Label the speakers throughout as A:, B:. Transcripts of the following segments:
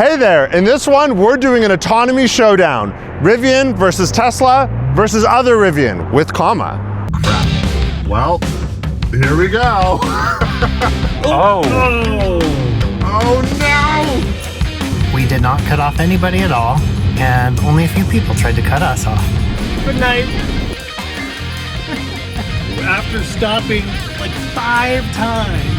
A: Hey there, in this one we're doing an autonomy showdown. Rivian versus Tesla versus other Rivian with comma. Well, here we go.
B: Oh
C: no! We did not cut off anybody at all, and only a few people tried to cut us off.
B: Good night. After stopping like 5 times.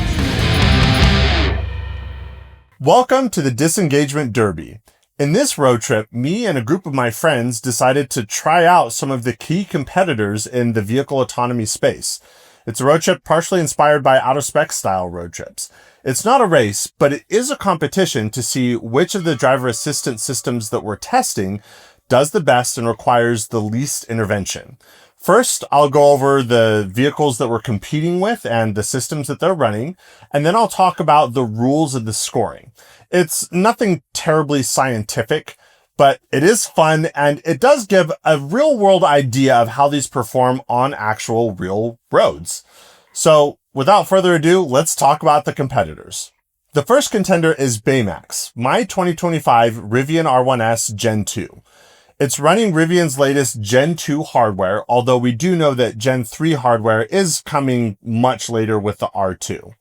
A: Welcome to the Disengagement Derby. In this road trip, me and a group of my friends decided to try out some of the key competitors in the vehicle autonomy space. It's a road trip partially inspired by out-of-spec style road trips. It's not a race, but it is a competition to see which of the driver assistance systems that we're testing does the best and requires the least intervention. First, I'll go over the vehicles that we're competing with and the systems that they're running, and then I'll talk about the rules of the scoring. It's nothing terribly scientific, but it is fun, and it does give a real-world idea of how these perform on actual real roads. So, without further ado, let's talk about the competitors. The first contender is Baymax, my 2025 Rivian R1S Gen 2. It's running Rivian's latest Gen 2 hardware, although we do know that Gen 3 hardware is coming much later with the R2.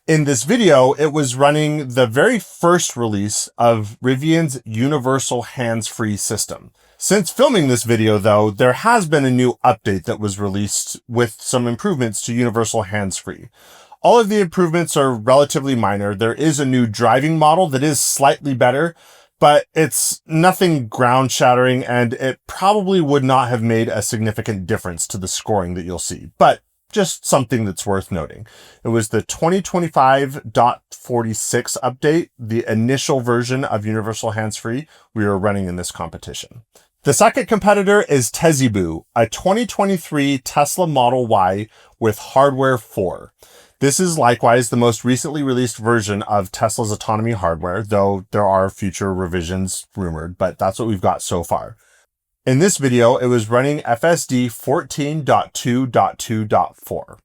A: In this video, it was running the very first release of Rivian's universal hands-free system. Since filming this video, though, there has been a new update that was released with some improvements to universal hands-free. All of the improvements are relatively minor. There is a new driving model that is slightly better, but it's nothing ground-shattering, and it probably would not have made a significant difference to the scoring that you'll see, but just something that's worth noting. It was the 2025.46 update, the initial version of Universal Hands-Free we are running in this competition. The second competitor is Tezzibu, a 2023 Tesla Model Y with Hardware 4. This is likewise the most recently released version of Tesla's autonomy hardware, though there are future revisions rumored, but that's what we've got so far. In this video, it was running FSD 14.2.2.4.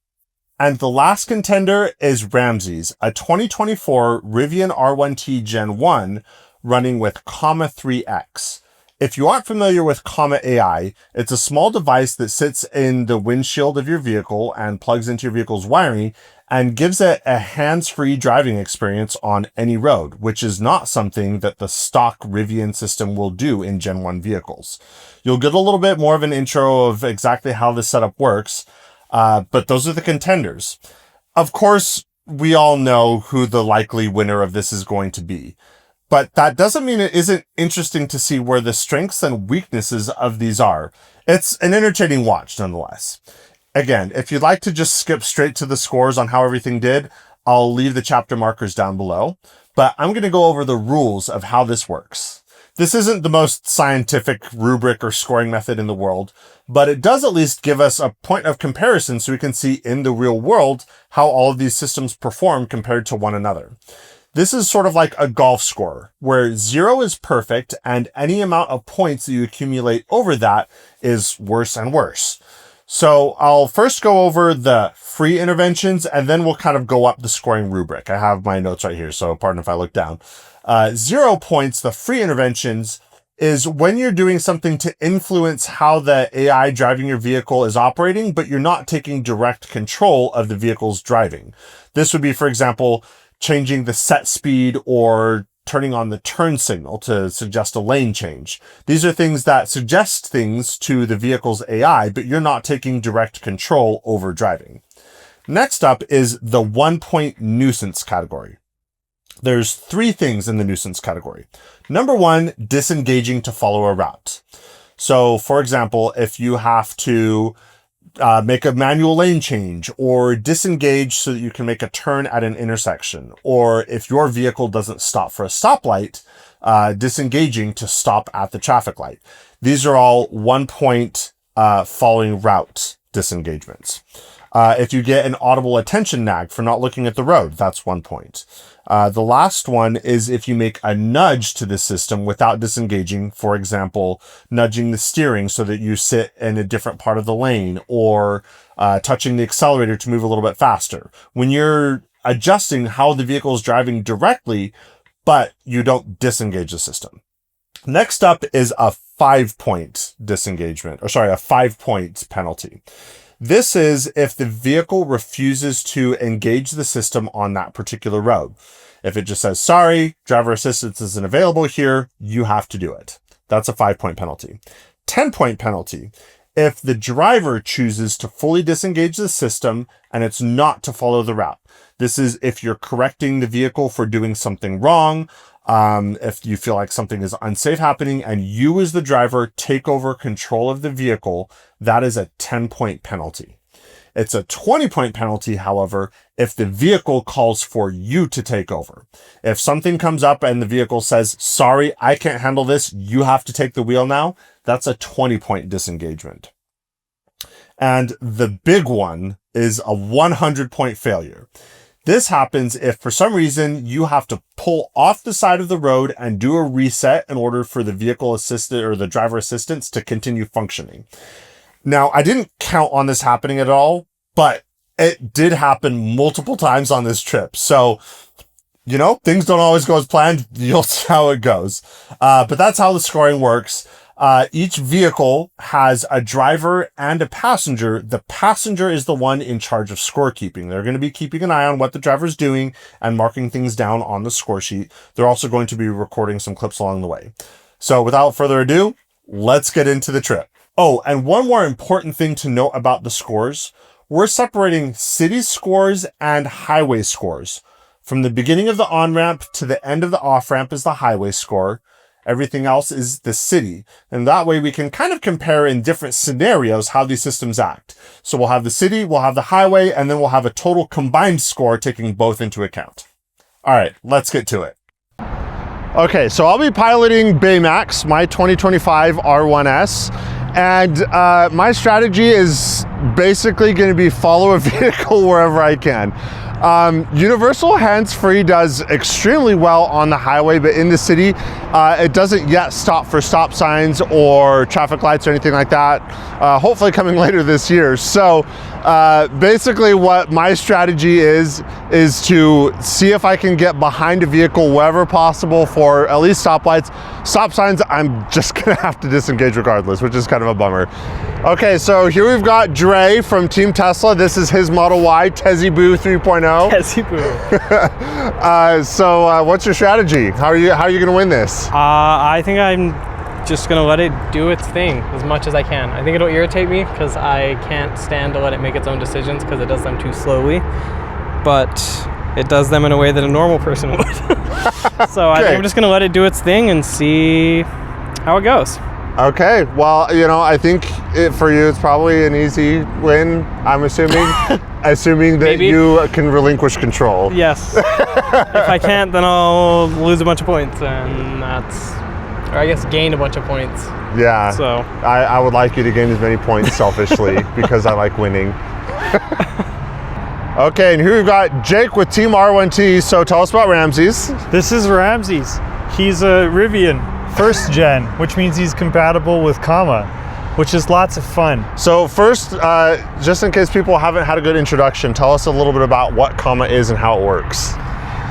A: And the last contender is Ramses, a 2024 Rivian R1T Gen 1 running with Comma 3X. If you aren't familiar with Comma AI, it's a small device that sits in the windshield of your vehicle and plugs into your vehicle's wiring and gives it a hands-free driving experience on any road, which is not something that the stock Rivian system will do in Gen 1 vehicles. You'll get a little bit more of an intro of exactly how this setup works, but those are the contenders. Of course, we all know who the likely winner of this is going to be. But that doesn't mean it isn't interesting to see where the strengths and weaknesses of these are. It's an entertaining watch, nonetheless. Again, if you'd like to just skip straight to the scores on how everything did, I'll leave the chapter markers down below. But I'm going to go over the rules of how this works. This isn't the most scientific rubric or scoring method in the world, but it does at least give us a point of comparison so we can see in the real world how all of these systems perform compared to one another. This is sort of like a golf score, where 0 is perfect and any amount of points that you accumulate over that is worse and worse. So I'll first go over the free interventions, and then we'll kind of go up the scoring rubric. I have my notes right here, so pardon if I look down. 0 points, the free interventions, is when you're doing something to influence how the AI driving your vehicle is operating, but you're not taking direct control of the vehicle's driving. This would be, for example, changing the set speed or turning on the turn signal to suggest a lane change. These are things that suggest things to the vehicle's AI, but you're not taking direct control over driving. Next up is the 1-point nuisance category. There's 3 things in the nuisance category. Number 1, disengaging to follow a route. So, for example, if you have to make a manual lane change or disengage so that you can make a turn at an intersection, or if your vehicle doesn't stop for a stoplight, disengaging to stop at the traffic light. These are all 1-point following route disengagements. If you get an audible attention nag for not looking at the road, that's 1 point. The last one is if you make a nudge to the system without disengaging, for example, nudging the steering so that you sit in a different part of the lane, or touching the accelerator to move a little bit faster. When you're adjusting how the vehicle is driving directly, but you don't disengage the system. Next up is a 5-point disengagement, or sorry, a 5-point penalty. This is if the vehicle refuses to engage the system on that particular road. If it just says, sorry, driver assistance isn't available here, you have to do it. That's a 5-point penalty. 10-point penalty. If the driver chooses to fully disengage the system and it's not to follow the route. This is if you're correcting the vehicle for doing something wrong, if you feel like something is unsafe happening and you as the driver take over control of the vehicle, that is a 10-point penalty. It's a 20-point penalty, however, if the vehicle calls for you to take over. If something comes up and the vehicle says, sorry, I can't handle this, you have to take the wheel now, that's a 20-point disengagement. And the big one is a 100-point failure. This happens if for some reason you have to pull off the side of the road and do a reset in order for the vehicle assistant or the driver assistance to continue functioning. Now, I didn't count on this happening at all, but it did happen multiple times on this trip. So, you know, things don't always go as planned. You'll see how it goes. But that's how the scoring works. Each vehicle has a driver and a passenger. The passenger is the one in charge of scorekeeping. They're going to be keeping an eye on what the driver's doing and marking things down on the score sheet. They're also going to be recording some clips along the way. So without further ado, let's get into the trip. Oh, and one more important thing to note about the scores. We're separating city scores and highway scores. From the beginning of the on-ramp to the end of the off-ramp is the highway score. Everything else is the city. And that way we can kind of compare in different scenarios how these systems act. So we'll have the city, we'll have the highway, and then we'll have a total combined score taking both into account. All right, let's get to it. Okay, so I'll be piloting Baymax, my 2025 R1S. And my strategy is basically going to be follow a vehicle wherever I can. Universal hands-free does extremely well on the highway, but in the city, it doesn't yet stop for stop signs or traffic lights or anything like that. Hopefully coming later this year. So basically what my strategy is to see if I can get behind a vehicle wherever possible for at least stoplights. Stop signs, I'm just gonna have to disengage regardless, which is kind of a bummer. Okay, so here we've got Dre from Team Tesla. This is his Model Y, Tezzy-Boo 3.0.
B: Tezzy-Boo.
A: So what's your strategy? How are you gonna win this?
B: I think I'm just gonna let it do its thing as much as I can. I think it'll irritate me because I can't stand to let it make its own decisions because it does them too slowly. But it does them in a way that a normal person would. So I think I'm just gonna let it do its thing and see how it goes.
A: Okay, well, you know, I think for you it's probably an easy win, I'm assuming. Assuming that
B: Maybe.
A: you can relinquish control.
B: Yes. If I can't, then I'll lose a bunch of points, and that's, or I guess gain a bunch of points.
A: Yeah,
B: so
A: I would like you to gain as many points selfishly because I like winning. Okay, and here we've got Jake with Team R1T, so tell us about Ramses.
D: This is Ramses. He's a Rivian, first gen, which means he's compatible with Comma, which is lots of fun.
A: So first, just in case people haven't had a good introduction, tell us a little bit about what Comma is and how it works.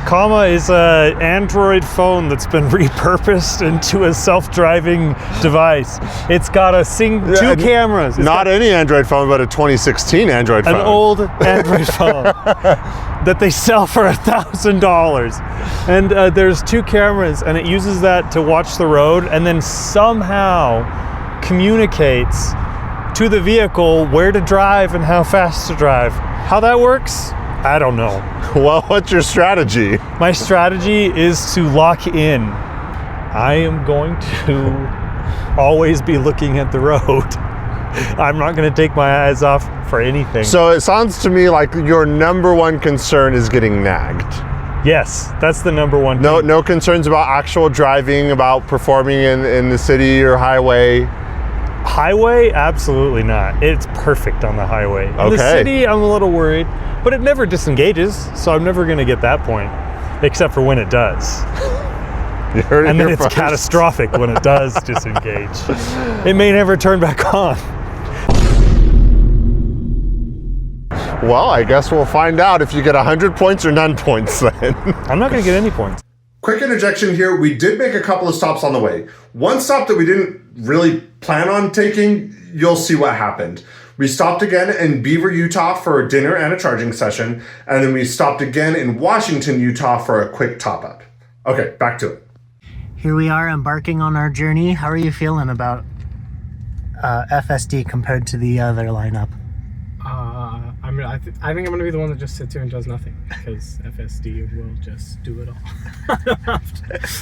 D: Comma is an Android phone that's been repurposed into a self-driving device. It's got two cameras.
A: Not any Android phone, but a 2016 Android phone.
D: An old Android phone that they sell for $1,000. And there's two cameras, and it uses that to watch the road and then somehow communicates to the vehicle where to drive and how fast to drive. How that works, I don't know.
A: Well, what's your strategy?
D: My strategy is to lock in. I am going to always be looking at the road. I'm not going to take my eyes off for anything.
A: So it sounds to me like your number one concern is getting nagged.
D: Yes, that's the number one
A: thing. No concerns about actual driving, about performing in the city or highway?
D: Highway, absolutely not. It's perfect on the highway. In the city, I'm a little worried, but it never disengages, so I'm never going to get that point, except for when it does. And then it's catastrophic when it does disengage. It may never turn back on.
A: Well, I guess we'll find out if you get 100 points or none points then.
D: I'm not going to get any points.
A: Quick interjection here. We did make a couple of stops on the way. One stop that we didn't really plan on taking, you'll see what happened. We stopped again in Beaver, Utah for dinner and a charging session. And then we stopped again in Washington, Utah for a quick top up. Okay, back to it.
C: Here we are embarking on our journey. How are you feeling about FSD compared to the other lineup?
B: I think I'm going to be the one that just sits here and does nothing, because FSD will just do it all.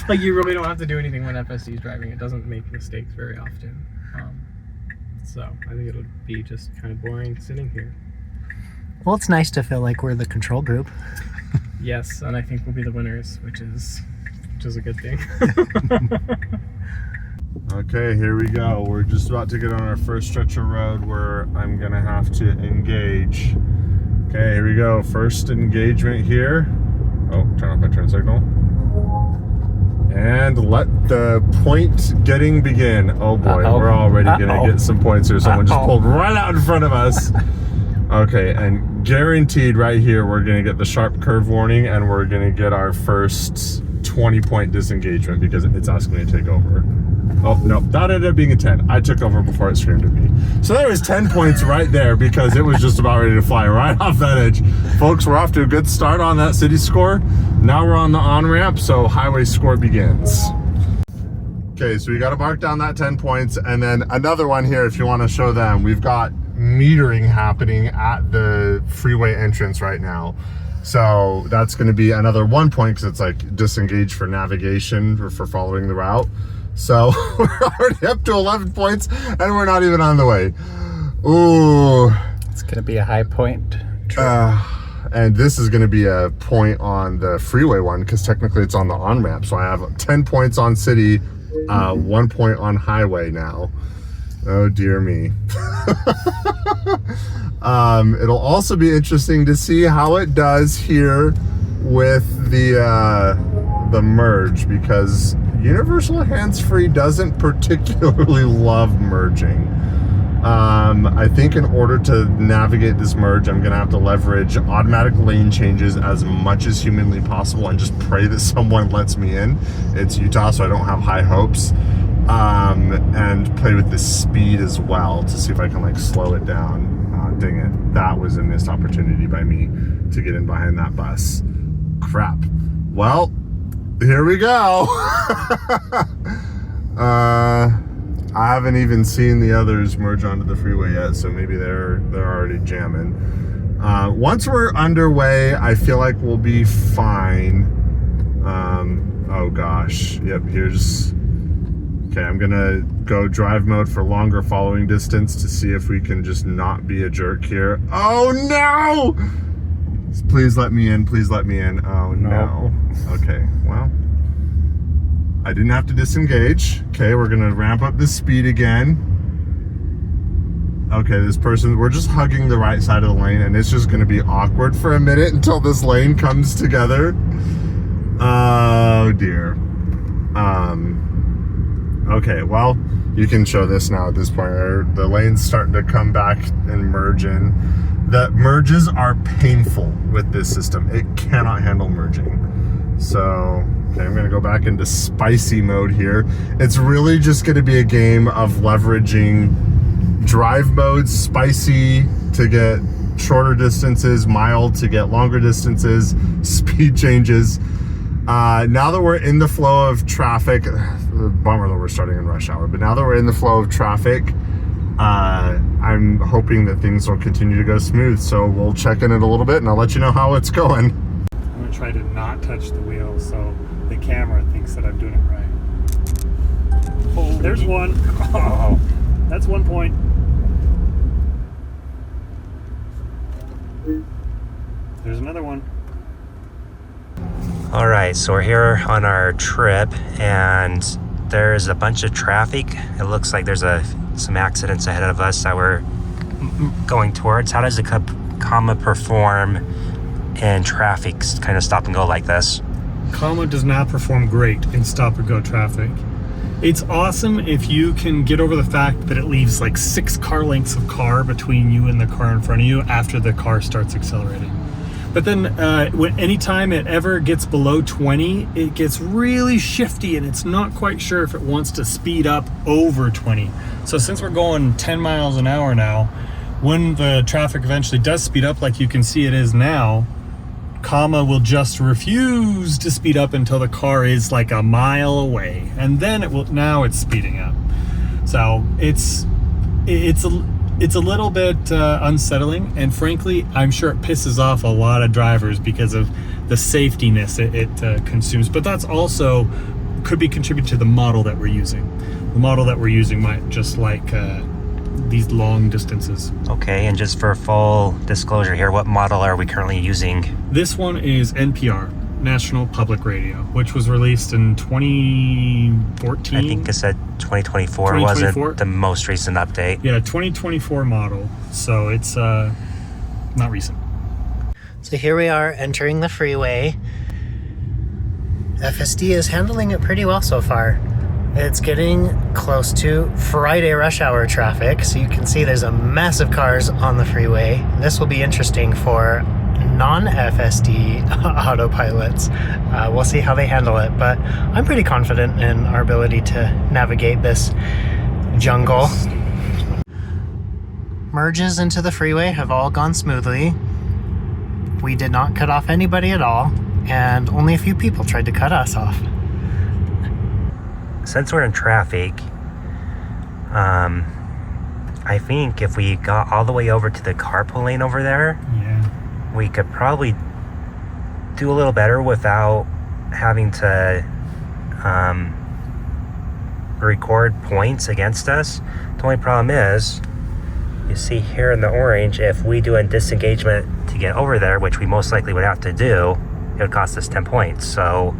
B: Like, you really don't have to do anything when FSD is driving. It doesn't make mistakes very often. So I think it'll be just kind of boring sitting here.
C: Well, it's nice to feel like we're the control group.
B: Yes, and I think we'll be the winners, which is a good thing.
A: Okay, here we go. We're just about to get on our first stretch of road where I'm gonna have to engage. Okay, here we go. First engagement here. Oh, turn off my turn signal. And let the point getting begin. Oh boy, we're already gonna get some points here. Someone just pulled right out in front of us. Okay, and guaranteed right here, we're gonna get the sharp curve warning and we're gonna get our first 20-point disengagement because it's asking me to take over. Oh, no, that ended up being a 10. I took over before it screamed at me. So there was 10 points right there because it was just about ready to fly right off that edge. Folks, we're off to a good start on that city score. Now we're on the on-ramp, so highway score begins. Okay, so we got to mark down that 10 points. And then another one here, if you want to show them, we've got metering happening at the freeway entrance right now. So that's going to be another 1 point because it's like disengage for navigation or for following the route. So we're already up to 11 points and we're not even on the way. Ooh.
C: It's going to be a high point.
A: And this is going to be a point on the freeway one because technically it's on the on-ramp. So I have 10 points on city, 1 point on highway now. Oh, dear me. It'll also be interesting to see how it does here with the merge because Universal Hands-Free doesn't particularly love merging. I think in order to navigate this merge, I'm gonna have to leverage automatic lane changes as much as humanly possible and just pray that someone lets me in. It's Utah, so I don't have high hopes. And play with the speed as well to see if I can like slow it down. Dang it, that was a missed opportunity by me to get in behind that bus. Crap. Well, here we go. I haven't even seen the others merge onto the freeway yet, so maybe they're already jamming. Once we're underway, I feel like we'll be fine. Oh gosh, yep, here's... Okay, I'm gonna go drive mode for longer following distance to see if we can just not be a jerk here. Oh no! Please let me in, please let me in. Oh no. Okay, well, I didn't have to disengage. Okay, we're gonna ramp up the speed again. Okay, this person, we're just hugging the right side of the lane and it's just gonna be awkward for a minute until this lane comes together. Oh dear. Okay, well, you can show this now at this point. The lane's starting to come back and merge in. The merges are painful with this system. It cannot handle merging. So, okay, I'm gonna go back into spicy mode here. It's really just gonna be a game of leveraging drive modes, spicy to get shorter distances, mild to get longer distances, speed changes. Now that we're in the flow of traffic, bummer that we're starting in rush hour, but now that we're in the flow of traffic, I'm hoping that things will continue to go smooth. So we'll check in it a little bit and I'll let you know how it's going.
D: I'm gonna try to not touch the wheel so the camera thinks that I'm doing it right. Oh, there's one. Oh, that's 1 point. There's another one.
E: All right, so we're here on our trip and there's a bunch of traffic. It looks like there's some accidents ahead of us that we're going towards. How does the comma perform in traffic kind of stop and go like this?
D: Comma does not perform great in stop and go traffic. It's awesome if you can get over the fact that it leaves like 6 car lengths of car between you and the car in front of you after the car starts accelerating. But then anytime it ever gets below 20, it gets really shifty and it's not quite sure if it wants to speed up over 20. So since we're going 10 miles an hour now, when the traffic eventually does speed up, like you can see it is now, comma will just refuse to speed up until the car is like a mile away, and then now it's speeding up. So it's a little bit unsettling, and frankly, I'm sure it pisses off a lot of drivers because of the safetiness it consumes. But that's also could be contributed to the model that we're using. The model that we're using might just like these long distances.
E: Okay, and just for full disclosure here, what model are we currently using?
D: This one is NPR, National Public Radio, which was released in 2014.
E: I think it said 2024 wasn't the most recent update.
D: Yeah, 2024 model, so it's not recent.
C: So here we are entering the freeway. FSD is handling it pretty well so far. It's getting close to Friday rush hour traffic, so you can see there's a mass of cars on the freeway. This will be interesting for non-FSD autopilots. We'll see how they handle it, but I'm pretty confident in our ability to navigate this jungle. Merges into the freeway have all gone smoothly. We did not cut off anybody at all, and only a few people tried to cut us off.
E: Since we're in traffic, I think if we got all the way over to the carpool lane over there, we could probably do a little better without having to record points against us. The only problem is, you see here in the orange, if we do a disengagement to get over there, which we most likely would have to do, it would cost us 10 points. So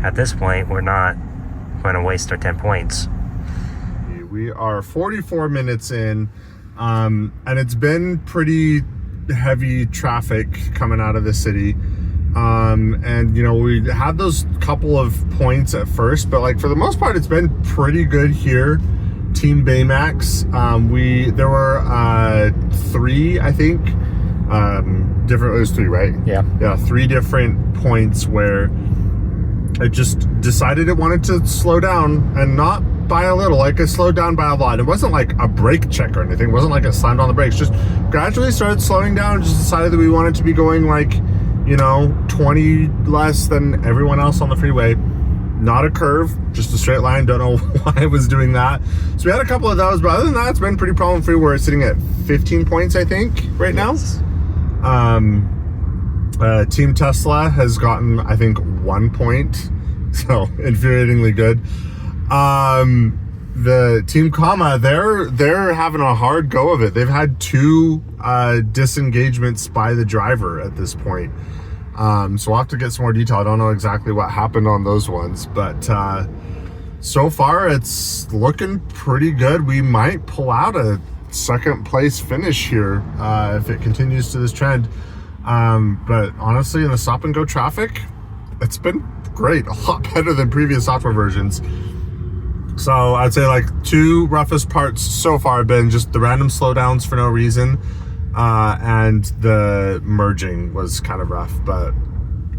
E: at this point, we're not going to waste our 10 points.
A: We are 44 minutes in, and it's been pretty heavy traffic coming out of the city. And you know, we had those couple of points at first, but like for the most part, it's been pretty good here. Team Baymax, there were 3, I think, different. It was 3, right? Yeah, 3 different points where it just decided it wanted to slow down, and not by a little, like it slowed down by a lot. It wasn't like a brake check or anything. It wasn't like it slammed on the brakes. Just gradually started slowing down and just decided that we wanted to be going like, you know, 20 less than everyone else on the freeway. Not a curve, just a straight line. Don't know why it was doing that. So we had a couple of those, but other than that, it's been pretty problem free. We're sitting at 15 points, I think, right now. Team Tesla has gotten, I think, 1 point, so infuriatingly good. The Team Comma, they're having a hard go of it. They've had 2 disengagements by the driver at this point. So we'll have to get some more detail. I don't know exactly what happened on those ones, but so far it's looking pretty good. We might pull out a second place finish here if it continues to this trend. But honestly, in the stop and go traffic, it's been great, a lot better than previous software versions. So I'd say like 2 roughest parts so far have been just the random slowdowns for no reason, and the merging was kind of rough. But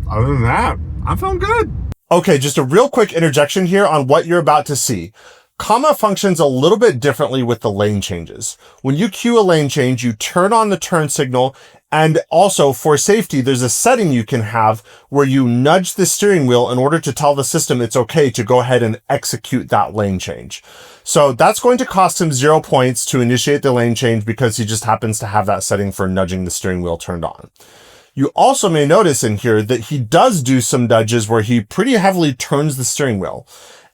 A: other than that, I'm feeling good. Okay, just a real quick interjection here on what you're about to see. Comma functions a little bit differently with the lane changes. When you cue a lane change, you turn on the turn signal, and also for safety, there's a setting you can have where you nudge the steering wheel in order to tell the system it's okay to go ahead and execute that lane change. So that's going to cost him 0 points to initiate the lane change because he just happens to have that setting for nudging the steering wheel turned on. You also may notice in here that he does do some nudges where he pretty heavily turns the steering wheel.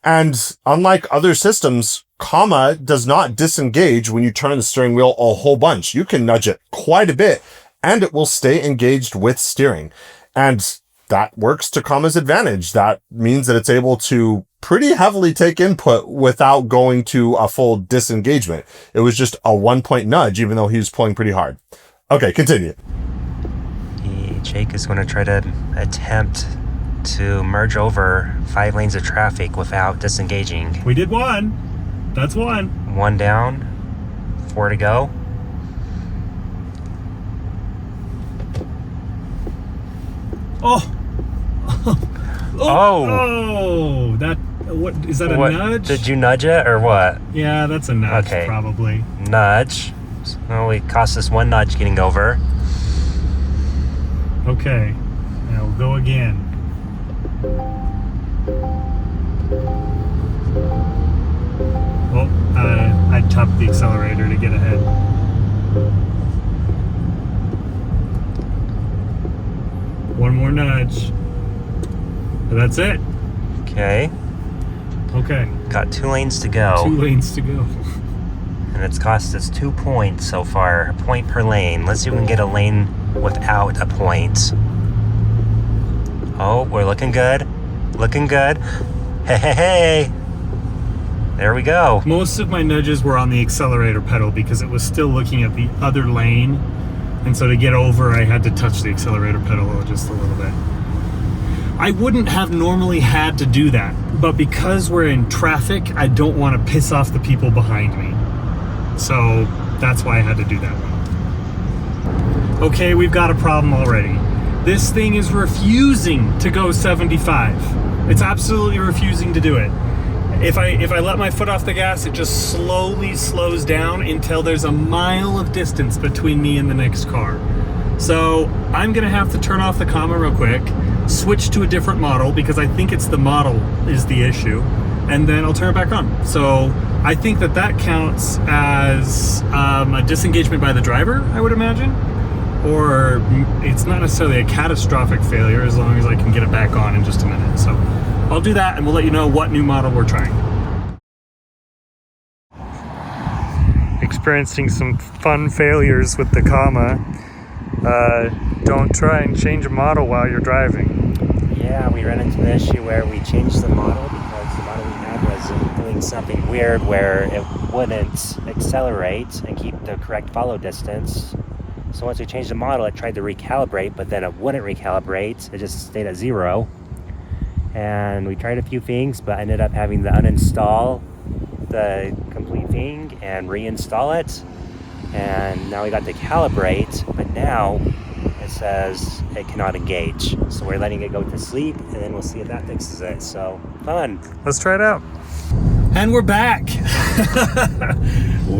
A: And unlike other systems, Comma does not disengage when you turn the steering wheel a whole bunch. You can nudge it quite a bit, and it will stay engaged with steering. And that works to Comma's advantage. That means that it's able to pretty heavily take input without going to a full disengagement. It was just a 1 point nudge, even though he was pulling pretty hard. Okay, continue.
E: Jake is going to try to attempt to merge over 5 lanes of traffic without disengaging.
D: We did 1. That's 1.
E: 1 down, 4 to go.
D: Oh, that, what, is that a nudge?
E: Did you nudge it or what?
D: Yeah, that's a nudge,
E: Okay.
D: probably.
E: Nudge. Well, it cost us one nudge getting over.
D: Okay, now we'll go again. Oh, I tapped the accelerator to get ahead. One more nudge. That's it.
E: Okay.
D: Okay,
E: Got 2 lanes to go.
D: 2 lanes to go.
E: And it's cost us 2 points so far. A point per lane. Let's see if we can get a lane without a point. Oh, we're looking good. Looking good. Hey, hey, hey. There we go.
D: Most of my nudges were on the accelerator pedal because it was still looking at the other lane. And so to get over, I had to touch the accelerator pedal just a little bit. I wouldn't have normally had to do that, but because we're in traffic, I don't want to piss off the people behind me. So that's why I had to do that one. Okay, we've got a problem already. This thing is refusing to go 75. It's absolutely refusing to do it. If I let my foot off the gas, it just slowly slows down until there's a mile of distance between me and the next car. So I'm gonna have to turn off the comma real quick, switch to a different model because I think it's the model is the issue, and then I'll turn it back on. So I think that counts as a disengagement by the driver, I would imagine. Or it's not necessarily a catastrophic failure as long as I can get it back on in just a minute. So I'll do that and we'll let you know what new model we're trying. Experiencing some fun failures with the comma. Don't try and change a model while you're driving.
E: Yeah, we ran into an issue where we changed the model because the model we had was doing something weird where it wouldn't accelerate and keep the correct follow distance. So once we changed the model, it tried to recalibrate, but then it wouldn't recalibrate. It just stayed at 0. And we tried a few things, but ended up having to uninstall the complete thing and reinstall it. And now we got to calibrate, but now it says it cannot engage. So we're letting it go to sleep, and then we'll see if that fixes it. So fun.
D: Let's try it out. And we're back.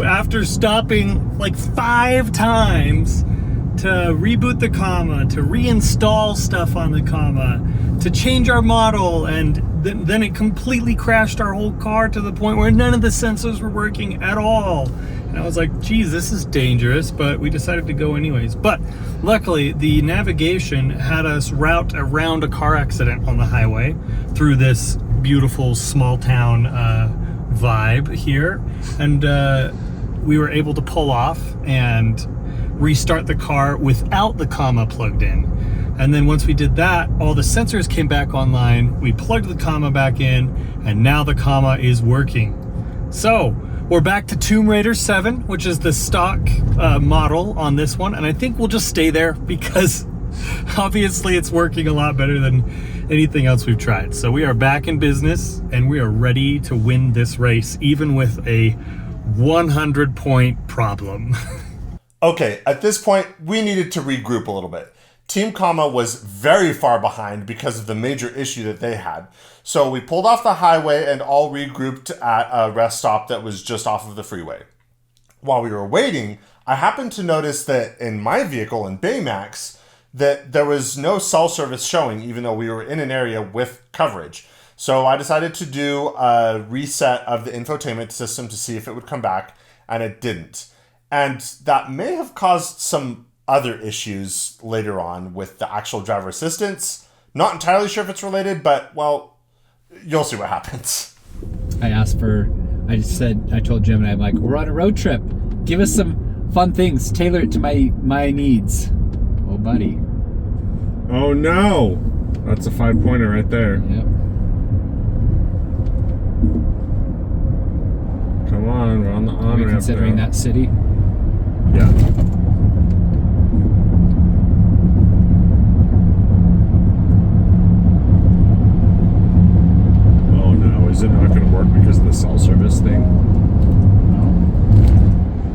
D: After stopping like 5 times to reboot the comma, to reinstall stuff on the comma, to change our model, and then it completely crashed our whole car to the point where none of the sensors were working at all. And I was like, geez, this is dangerous, but we decided to go anyways. But luckily, the navigation had us route around a car accident on the highway through this beautiful small town vibe here. And we were able to pull off and restart the car without the comma plugged in. And then once we did that, all the sensors came back online. We plugged the comma back in, and now the comma is working. So we're back to Tomb Raider 7, which is the stock model on this one. And I think we'll just stay there because obviously it's working a lot better than anything else we've tried. So we are back in business and we are ready to win this race, even with a 100-point problem.
A: Okay, at this point, we needed to regroup a little bit. Team Comma was very far behind because of the major issue that they had. So we pulled off the highway and all regrouped at a rest stop that was just off of the freeway. While we were waiting, I happened to notice that in my vehicle in Baymax, that there was no cell service showing, even though we were in an area with coverage. So I decided to do a reset of the infotainment system to see if it would come back, and it didn't. And that may have caused some other issues later on with the actual driver assistance. Not entirely sure if it's related, but, well, you'll see what happens.
F: I told Gemini, I'm like, we're on a road trip. Give us some fun things. Tailor it to my needs. Oh, buddy.
D: Oh, no. That's a 5-pointer right there.
F: Yep.
D: Come on, we're on the on-ramp.
F: Are we considering that city?
D: Yeah. Oh no, is it not going to work because of the cell service thing?
F: I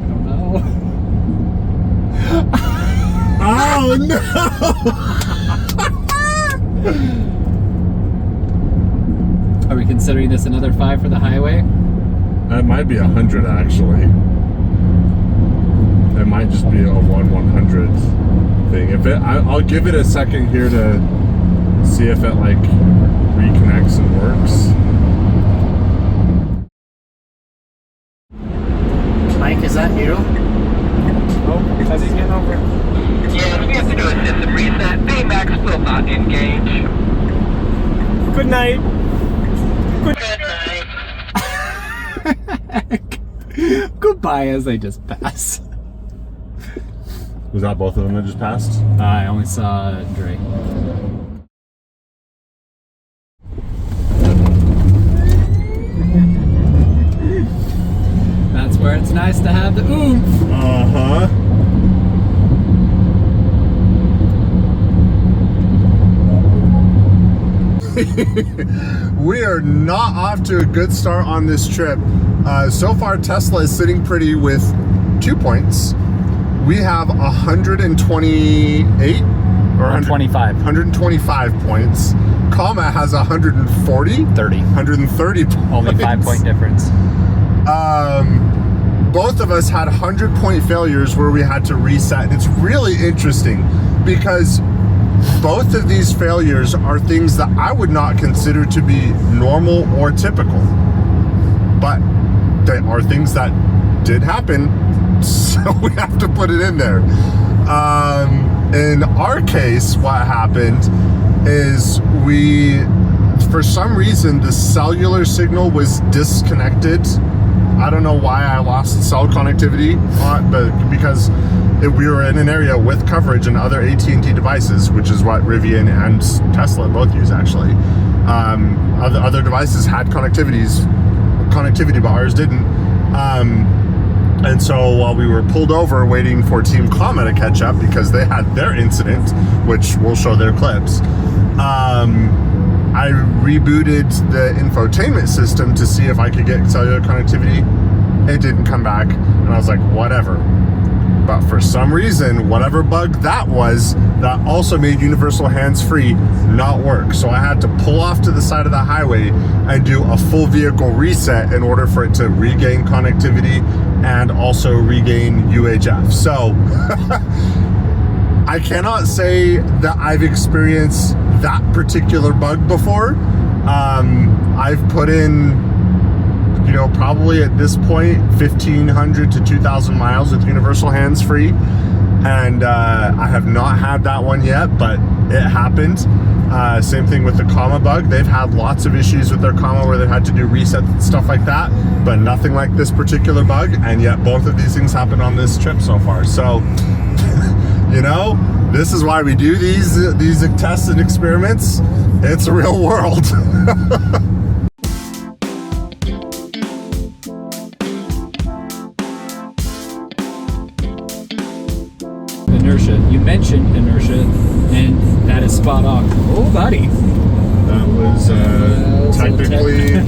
F: don't know.
A: Oh no!
F: Are we considering this another 5 for the highway?
A: That might be 100 actually. It might just be a 1/100 thing. If it, I'll give it a second here to see if it like reconnects and works.
C: Mike, is that you?
B: Oh, how's he getting over?
G: Yeah, we have to do a system reset. Baymax will not engage.
B: Good night.
G: Good night.
F: Goodbye as they just pass.
A: Was that both of them that just passed?
F: I only saw Dre. That's where it's nice to have the oomph.
A: Uh-huh. We are not off to a good start on this trip. So far, Tesla is sitting pretty with 2 points. We have 128 or
F: 125.
A: 125 points. Comma has 140. 130 points.
F: Only 5 point difference.
A: Both of us had 100-point failures where we had to reset. And it's really interesting because both of these failures are things that I would not consider to be normal or typical. But they are things that did happen, so we have to put it in there. In our case, what happened is for some reason, the cellular signal was disconnected. I don't know why I lost cell connectivity, but because we were in an area with coverage and other AT&T devices, which is what Rivian and Tesla both use actually. Other devices had connectivity, but ours didn't. And so while we were pulled over waiting for Team Comma to catch up because they had their incident, which we'll show their clips, I rebooted the infotainment system to see if I could get cellular connectivity. It didn't come back, and I was like, whatever. But for some reason, whatever bug that was, that also made universal hands-free not work. So I had to pull off to the side of the highway and do a full vehicle reset in order for it to regain connectivity and also regain UHF. So I cannot say that I've experienced that particular bug before. I've put in, probably at this point 1,500 to 2,000 miles with universal hands-free, and I have not had that one yet, but it happened. Same thing with the comma bug. They've had lots of issues with their comma where they've had to do resets and stuff like that, but nothing like this particular bug, and yet both of these things happened on this trip so far. So this is why we do these tests and experiments. It's a real world.
F: Inertia. You mentioned inertia, and that is spot on. Oh, buddy.
A: That was technically.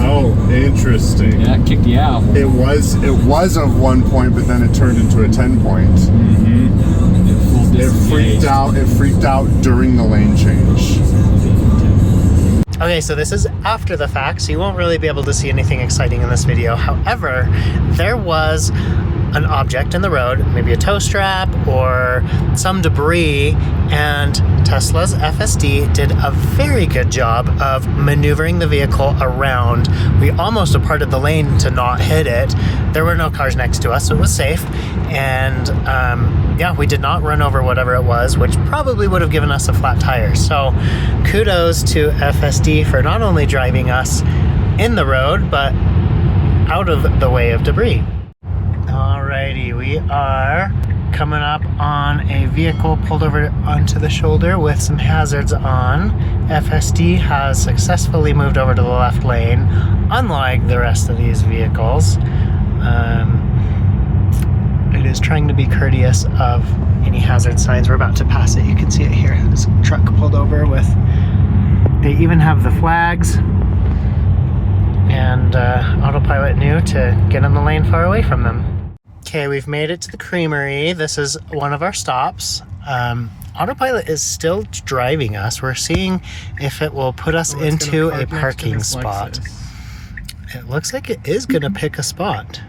A: Oh, interesting.
F: Yeah, it kicked you out.
A: It was of 1 point, but then it turned into a 10 point. It freaked out during the lane change.
C: Okay, so this is after the fact, so you won't really be able to see anything exciting in this video. However, there was an object in the road, maybe a tow strap or some debris, and Tesla's FSD did a very good job of maneuvering the vehicle around. We almost departed the lane to not hit it. There were no cars next to us, so it was safe. And yeah, we did not run over whatever it was, which probably would have given us a flat tire. So kudos to FSD for not only driving us in the road, but out of the way of debris. Alrighty, we are coming up on a vehicle pulled over onto the shoulder with some hazards on. FSD has successfully moved over to the left lane, unlike the rest of these vehicles. It is trying to be courteous of any hazard signs. We're about to pass it. You can see it here. This truck pulled over with, they even have the flags, and autopilot knew to get in the lane far away from them. Okay, we've made it to the creamery. This is one of our stops. Autopilot is still driving us. We're seeing if it will put us into a parking spot. It looks like it is going to pick a spot.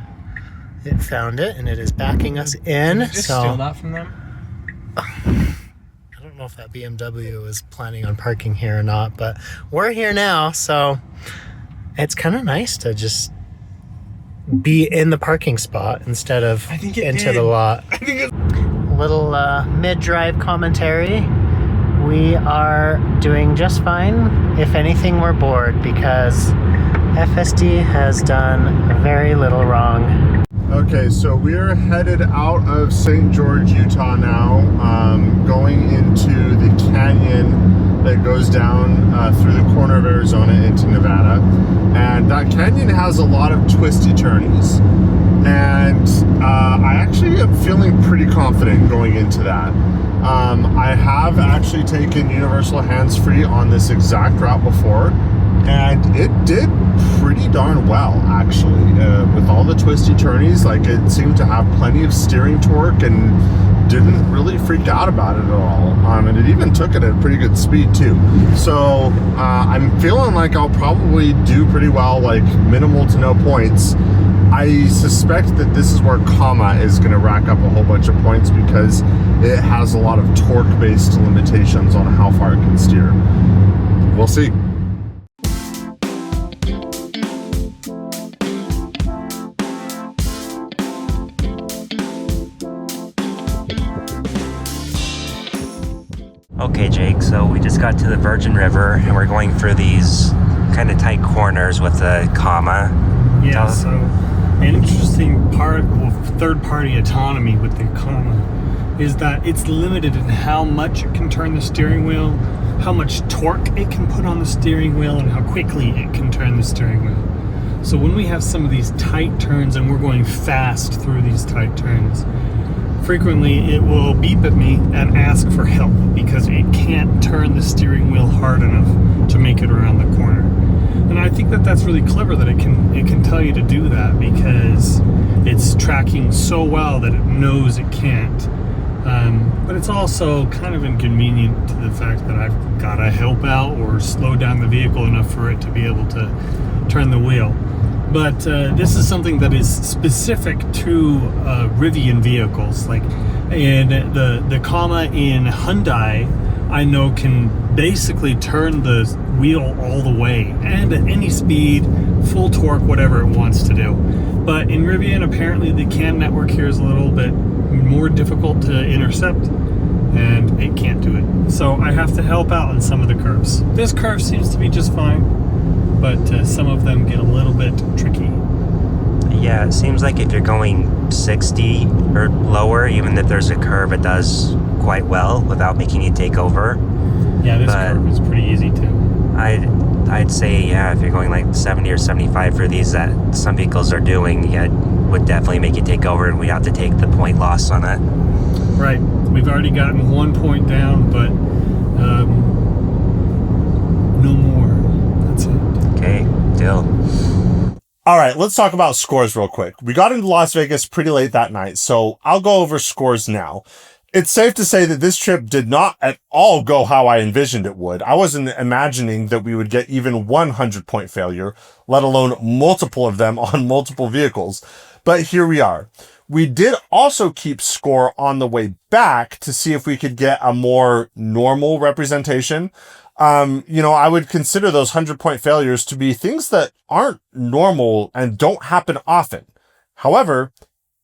C: It found it, and it is backing us in.
B: Did you just steal that from them?
C: I don't know if that BMW is planning on parking here or not, but we're here now, so it's kind of nice to just be in the parking spot instead of into the lot. Little mid-drive commentary. We are doing just fine. If anything, we're bored because FSD has done very little wrong.
A: Okay, so we're headed out of St. George, Utah now, going into the canyon that goes down through the corner of Arizona into Nevada. And that canyon has a lot of twisty turnies. And I actually am feeling pretty confident going into that. I have actually taken universal hands-free on this exact route before, and it did pretty darn well, actually. With all the twisty turnies, like, it seemed to have plenty of steering torque and didn't really freak out about it at all. And it even took it at pretty good speed too. So I'm feeling like I'll probably do pretty well, like minimal to no points. I suspect that this is where Comma is going to rack up a whole bunch of points because it has a lot of torque-based limitations on how far it can steer. We'll see.
E: Okay, Jake, so we just got to the Virgin River and we're going through these kind of tight corners with the Comma.
D: Yeah, so an interesting part of third-party autonomy with the Comma is that it's limited in how much it can turn the steering wheel, how much torque it can put on the steering wheel, and how quickly it can turn the steering wheel. So when we have some of these tight turns and we're going fast through these tight turns, frequently it will beep at me and ask for help because it can't turn the steering wheel hard enough to make it around the corner. And I think that that's really clever that it can tell you to do that because it's tracking so well that it knows it can't. But it's also kind of inconvenient to the fact that I've got to help out or slow down the vehicle enough for it to be able to turn the wheel. But this is something that is specific to Rivian vehicles. Like, and the Comma in Hyundai, I know can basically turn the wheel all the way and at any speed, full torque, whatever it wants to do. But in Rivian, apparently the CAN network here is a little bit more difficult to intercept, and it can't do it. So I have to help out on some of the curves. This curve seems to be just fine, but some of them get a little bit tricky.
E: Yeah, it seems like if you're going 60 or lower, even if there's a curve, it does quite well without making you take over.
D: Yeah, this curve is pretty easy too.
E: I'd say, yeah, if you're going like 70 or 75 for these that some vehicles are doing, yeah, it would definitely make you take over, and we have to take the point loss on it.
D: Right. We've already gotten 1 point down, but no more. That's it.
E: Okay, deal.
A: All right, let's talk about scores real quick. We got into Las Vegas pretty late that night, so I'll go over scores now. It's safe to say that this trip did not at all go how I envisioned it would. I wasn't imagining that we would get even 100-point failure, let alone multiple of them on multiple vehicles. But here we are. We did also keep score on the way back to see if we could get a more normal representation. I would consider those 100-point failures to be things that aren't normal and don't happen often. However,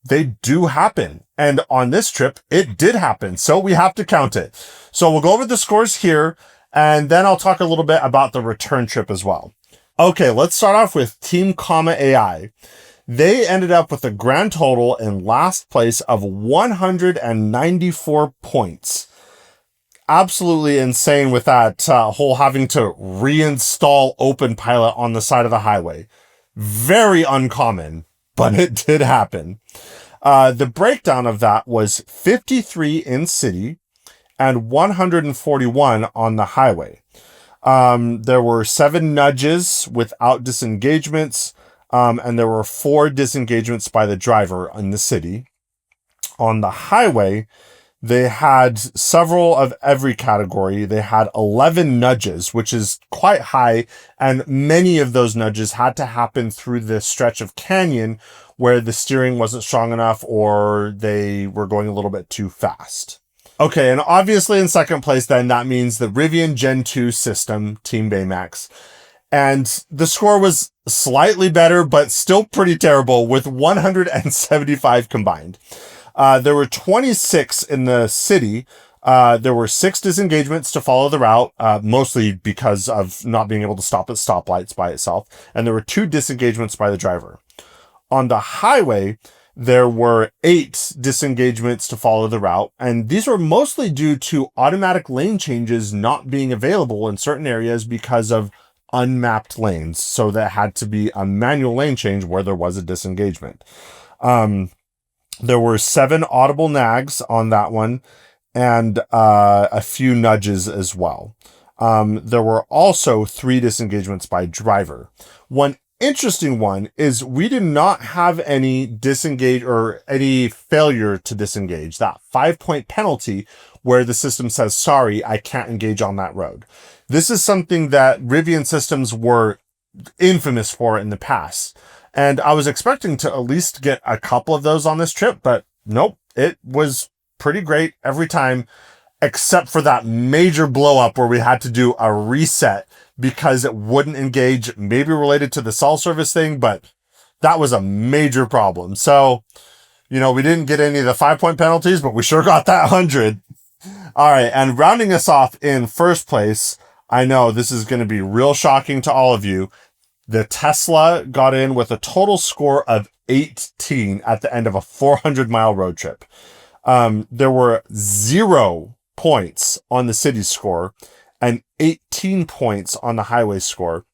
A: they do happen. And on this trip, it did happen. So we have to count it. So we'll go over the scores here, and then I'll talk a little bit about the return trip as well. Okay, let's start off with Team Comma AI. They ended up with a grand total in last place of 194 points. Absolutely insane with that whole having to reinstall OpenPilot on the side of the highway. Very uncommon, but it did happen. The breakdown of that was 53 in city and 141 on the highway. There were 7 nudges without disengagements, and there were 4 disengagements by the driver in the city. On the highway, They had several of every category. They had 11 nudges, which is quite high. And many of those nudges had to happen through this stretch of canyon where the steering wasn't strong enough or they were going a little bit too fast. Okay, and obviously in second place then, that means the Rivian Gen 2 system, Team Baymax. And the score was slightly better, but still pretty terrible with 175 combined. There were 26 in the city. There were 6 disengagements to follow the route, mostly because of not being able to stop at stoplights by itself. And there were 2 disengagements by the driver. On the highway, there were 8 disengagements to follow the route. And these were mostly due to automatic lane changes not being available in certain areas because of unmapped lanes. So that had to be a manual lane change where there was a disengagement. There were 7 audible nags on that one and a few nudges as well. There were also 3 disengagements by driver. One interesting one is we did not have any disengage or any failure to disengage. That 5-point penalty where the system says, sorry, I can't engage on that road. This is something that Rivian systems were infamous for in the past. And I was expecting to at least get a couple of those on this trip, but nope, it was pretty great every time, except for that major blow up where we had to do a reset because it wouldn't engage, maybe related to the cell service thing, but that was a major problem. So, we didn't get any of the 5-point penalties, but we sure got that 100. All right. And rounding us off in first place, I know this is going to be real shocking to all of you. The Tesla got in with a total score of 18 at the end of a 400-mile road trip. There were 0 points on the city score and 18 points on the highway score.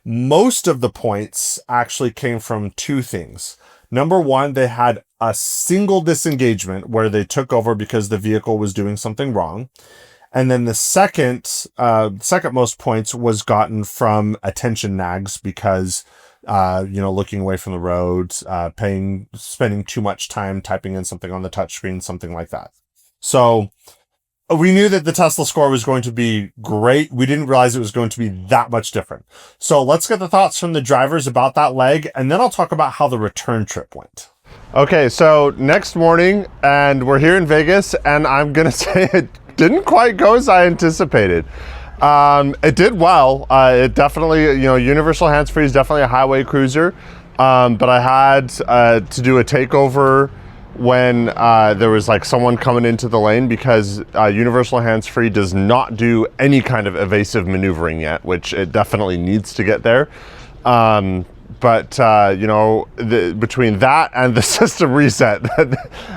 A: Most of the points actually came from 2 things. Number 1, they had a single disengagement where they took over because the vehicle was doing something wrong. And then the second most points was gotten from attention nags because, looking away from the road, spending too much time typing in something on the touchscreen, something like that. So we knew that the Tesla score was going to be great. We didn't realize it was going to be that much different. So let's get the thoughts from the drivers about that leg, and then I'll talk about how the return trip went. Okay, so next morning, and we're here in Vegas, and I'm going to say it didn't quite go as I anticipated. It did well. It definitely, universal hands-free is definitely a highway cruiser. But I had to do a takeover when there was someone coming into the lane because universal hands-free does not do any kind of evasive maneuvering yet, which it definitely needs to get there. But between that and the system reset,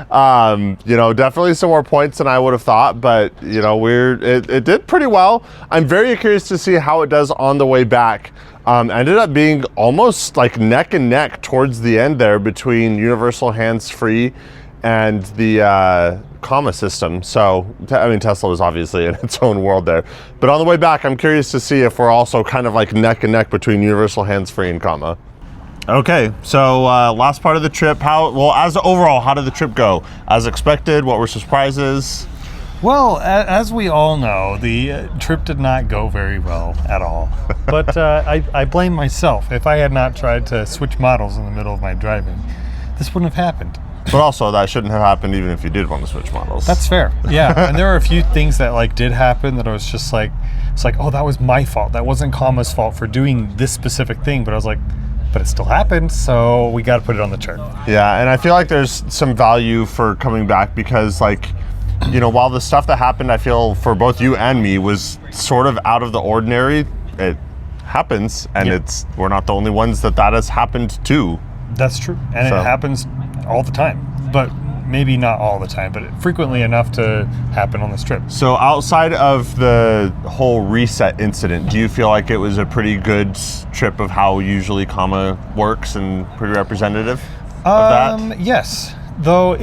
A: definitely some more points than I would have thought, but it did pretty well. I'm very curious to see how it does on the way back. Ended up being almost neck and neck towards the end there between universal hands-free and the comma system. So, Tesla was obviously in its own world there. But on the way back, I'm curious to see if we're also kind of neck and neck between universal hands-free and comma. Okay, so last part of the trip, how did the trip go? As expected, what were surprises?
D: Well, as we all know, the trip did not go very well at all. But I blame myself. If I had not tried to switch models in the middle of my driving, this wouldn't have happened.
A: But also, that shouldn't have happened even if you did want to switch models.
D: That's fair. Yeah, and there were a few things that did happen that I was just oh, that was my fault. That wasn't Comma's fault for doing this specific thing. But I was like, but it still happened, so we got to put it on the chart.
A: Yeah, and I feel like there's some value for coming back because while the stuff that happened, I feel for both you and me was sort of out of the ordinary, it happens, and we're not the only ones that has happened to.
D: That's true, and it happens all the time, but maybe not all the time, but frequently enough to happen on this trip.
A: So outside of the whole reset incident, do you feel like it was a pretty good trip of how usually comma works and pretty representative of that?
D: Yes. Though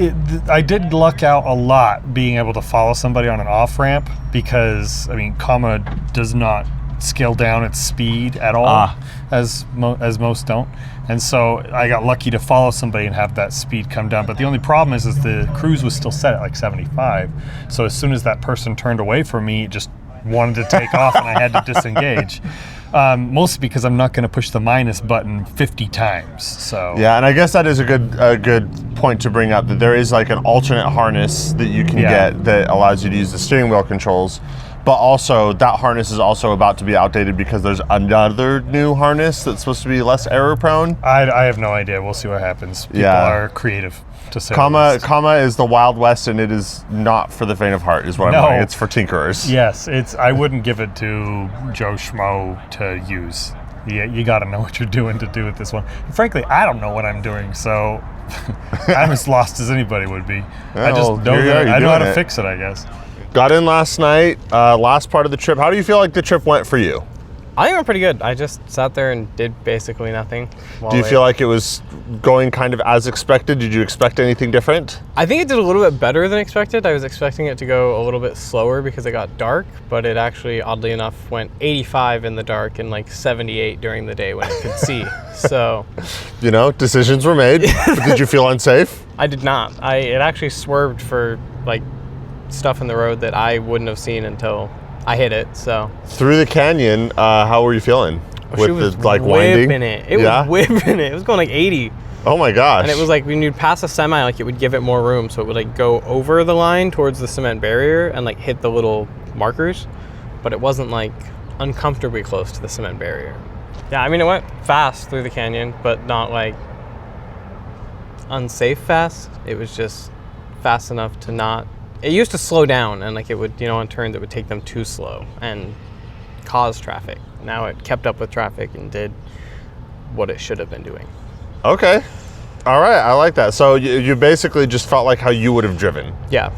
D: I did luck out a lot being able to follow somebody on an off-ramp because, comma does not scale down its speed at all, as most don't. And so I got lucky to follow somebody and have that speed come down. But the only problem is the cruise was still set at like 75. So as soon as that person turned away from me, it just wanted to take off, and I had to disengage. Mostly because I'm not going to push the minus button 50 times. So
A: yeah, and I guess that is a good point to bring up, that there is like an alternate harness that you can get that allows you to use the steering wheel controls. But also, that harness is also about to be outdated because there's another new harness that's supposed to be less error prone.
D: I have no idea. We'll see what happens. People are creative, to say the least.
A: Comma is the Wild West, and it is not for the faint of heart, is what I'm learning. It's for tinkerers.
D: Yes, I wouldn't give it to Joe Schmo to use. You got to know what you're doing to do with this one. And frankly, I don't know what I'm doing, so I'm as lost as anybody would be. I just know that I know how to fix it, I guess.
A: Got in last night, last part of the trip. How do you feel like the trip went for you?
B: I think it went pretty good. I just sat there and did basically nothing.
A: Do you feel like it was going kind of as expected? Did you expect anything different?
B: I think it did a little bit better than expected. I was expecting it to go a little bit slower because it got dark, but it actually, oddly enough, went 85 in the dark and like 78 during the day when it could see. So,
A: you know, decisions were made. But did you feel unsafe?
B: I did not. It actually swerved for like stuff in the road that I wouldn't have seen until I hit it. So
A: through the canyon, how were you feeling?
B: With the like winding? It was whipping it. It was going like 80.
A: Oh my gosh.
B: And it was like when you'd pass a semi, like it would give it more room, so it would like go over the line towards the cement barrier and like hit the little markers, but it wasn't like uncomfortably close to the cement barrier. Yeah, I mean, it went fast through the canyon, but not like unsafe fast. It was just fast enough to not. It used to slow down, and like it would, on turns it would take them too slow and cause traffic. Now it kept up with traffic and did what it should have been doing.
A: Okay. All right, I like that. So you basically just felt like how you would have driven.
B: Yeah.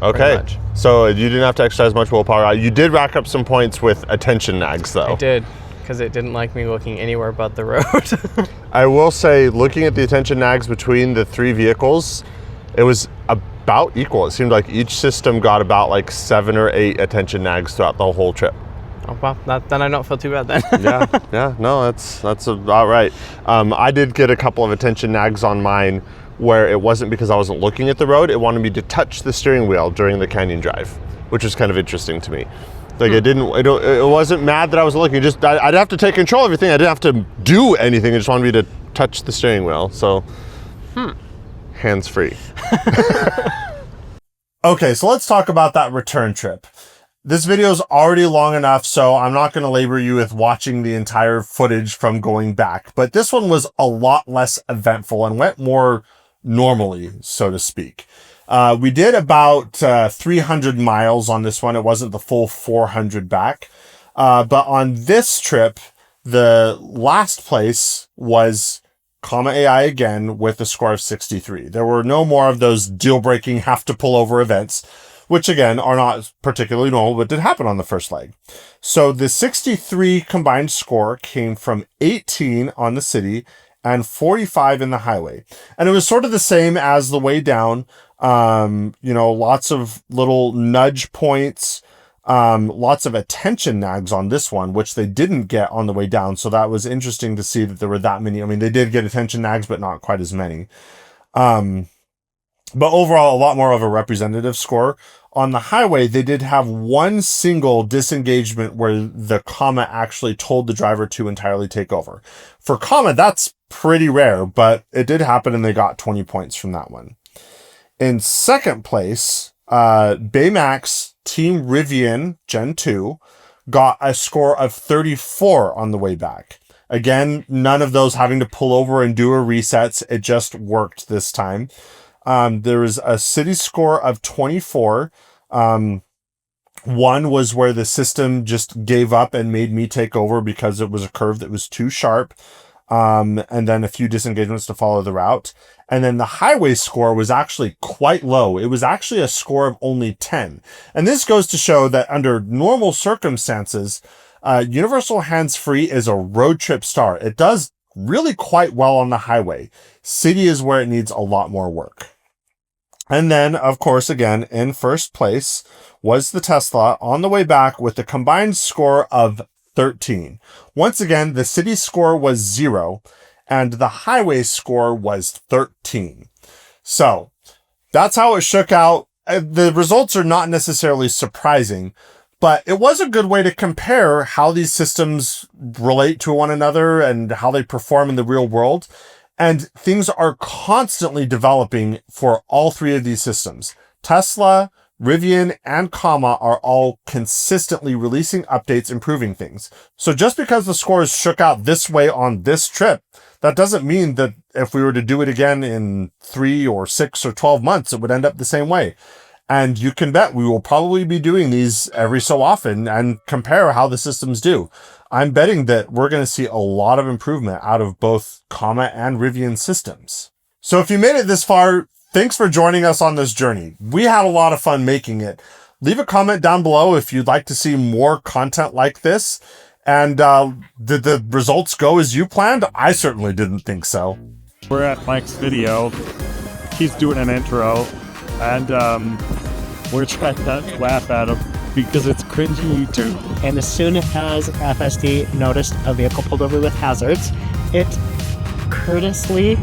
A: Okay. So you didn't have to exercise much willpower. You did rack up some points with attention nags, though.
B: I did, because it didn't like me looking anywhere but the road.
A: I will say, looking at the attention nags between the three vehicles, it was about equal. It seemed like each system got about like 7 or 8 attention nags throughout the whole trip.
B: Oh, well, then I don't feel too bad then.
A: yeah, no, that's about right. I did get a couple of attention nags on mine where it wasn't because I wasn't looking at the road. It wanted me to touch the steering wheel during the canyon drive, which was kind of interesting to me. Like it wasn't mad that I was looking. I'd have to take control of everything. I didn't have to do anything. It just wanted me to touch the steering wheel. So, hands free. Okay, so let's talk about that return trip. This video is already long enough, so I'm not going to labor you with watching the entire footage from going back. But this one was a lot less eventful and went more normally, so to speak. We did about 300 miles on this one. It wasn't the full 400 back. But on this trip, the last place was Comma AI again with a score of 63. There were no more of those deal-breaking have to pull over events, which again are not particularly normal, but did happen on the first leg. So the 63 combined score came from 18 on the city and 45 in the highway. And it was sort of the same as the way down. Lots of little nudge points, lots of attention nags on this one, which they didn't get on the way down. So that was interesting to see that there were that many. I mean, they did get attention nags, but not quite as many. But overall, a lot more of a representative score. On the highway, they did have one single disengagement where the Comma actually told the driver to entirely take over. For Comma, that's pretty rare, but it did happen and they got 20 points from that one. In second place, Baymax Team Rivian Gen 2 got a score of 34 on the way back. Again, none of those having to pull over and do a resets. It just worked this time. There was a city score of 24. One was where the system just gave up and made me take over because it was a curve that was too sharp. And then a few disengagements to follow the route. And then the highway score was actually quite low. It was actually a score of only 10. And this goes to show that under normal circumstances, Universal Hands-Free is a road trip star. It does really quite well on the highway. City is where it needs a lot more work. And then, of course, again, in first place was the Tesla on the way back with a combined score of 13. Once again, the city score was 0 and the highway score was 13. So that's how it shook out. The results are not necessarily surprising, but it was a good way to compare how these systems relate to one another and how they perform in the real world. And things are constantly developing for all three of these systems. Tesla, Rivian, and Comma are all consistently releasing updates, improving things. So just because the scores shook out this way on this trip, that doesn't mean that if we were to do it again in 3 or 6 or 12 months, it would end up the same way. And you can bet we will probably be doing these every so often and compare how the systems do. I'm betting that we're going to see a lot of improvement out of both Comma and Rivian systems. So if you made it this far, thanks for joining us on this journey. We had a lot of fun making it. Leave a comment down below if you'd like to see more content like this. And did the results go as you planned? I certainly didn't think so.
D: We're at Mike's video. He's doing an intro, and we're trying not to laugh at him because it's cringy too.
C: And as soon as FSD noticed a vehicle pulled over with hazards, it courteously...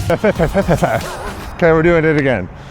A: Okay, we're doing it again.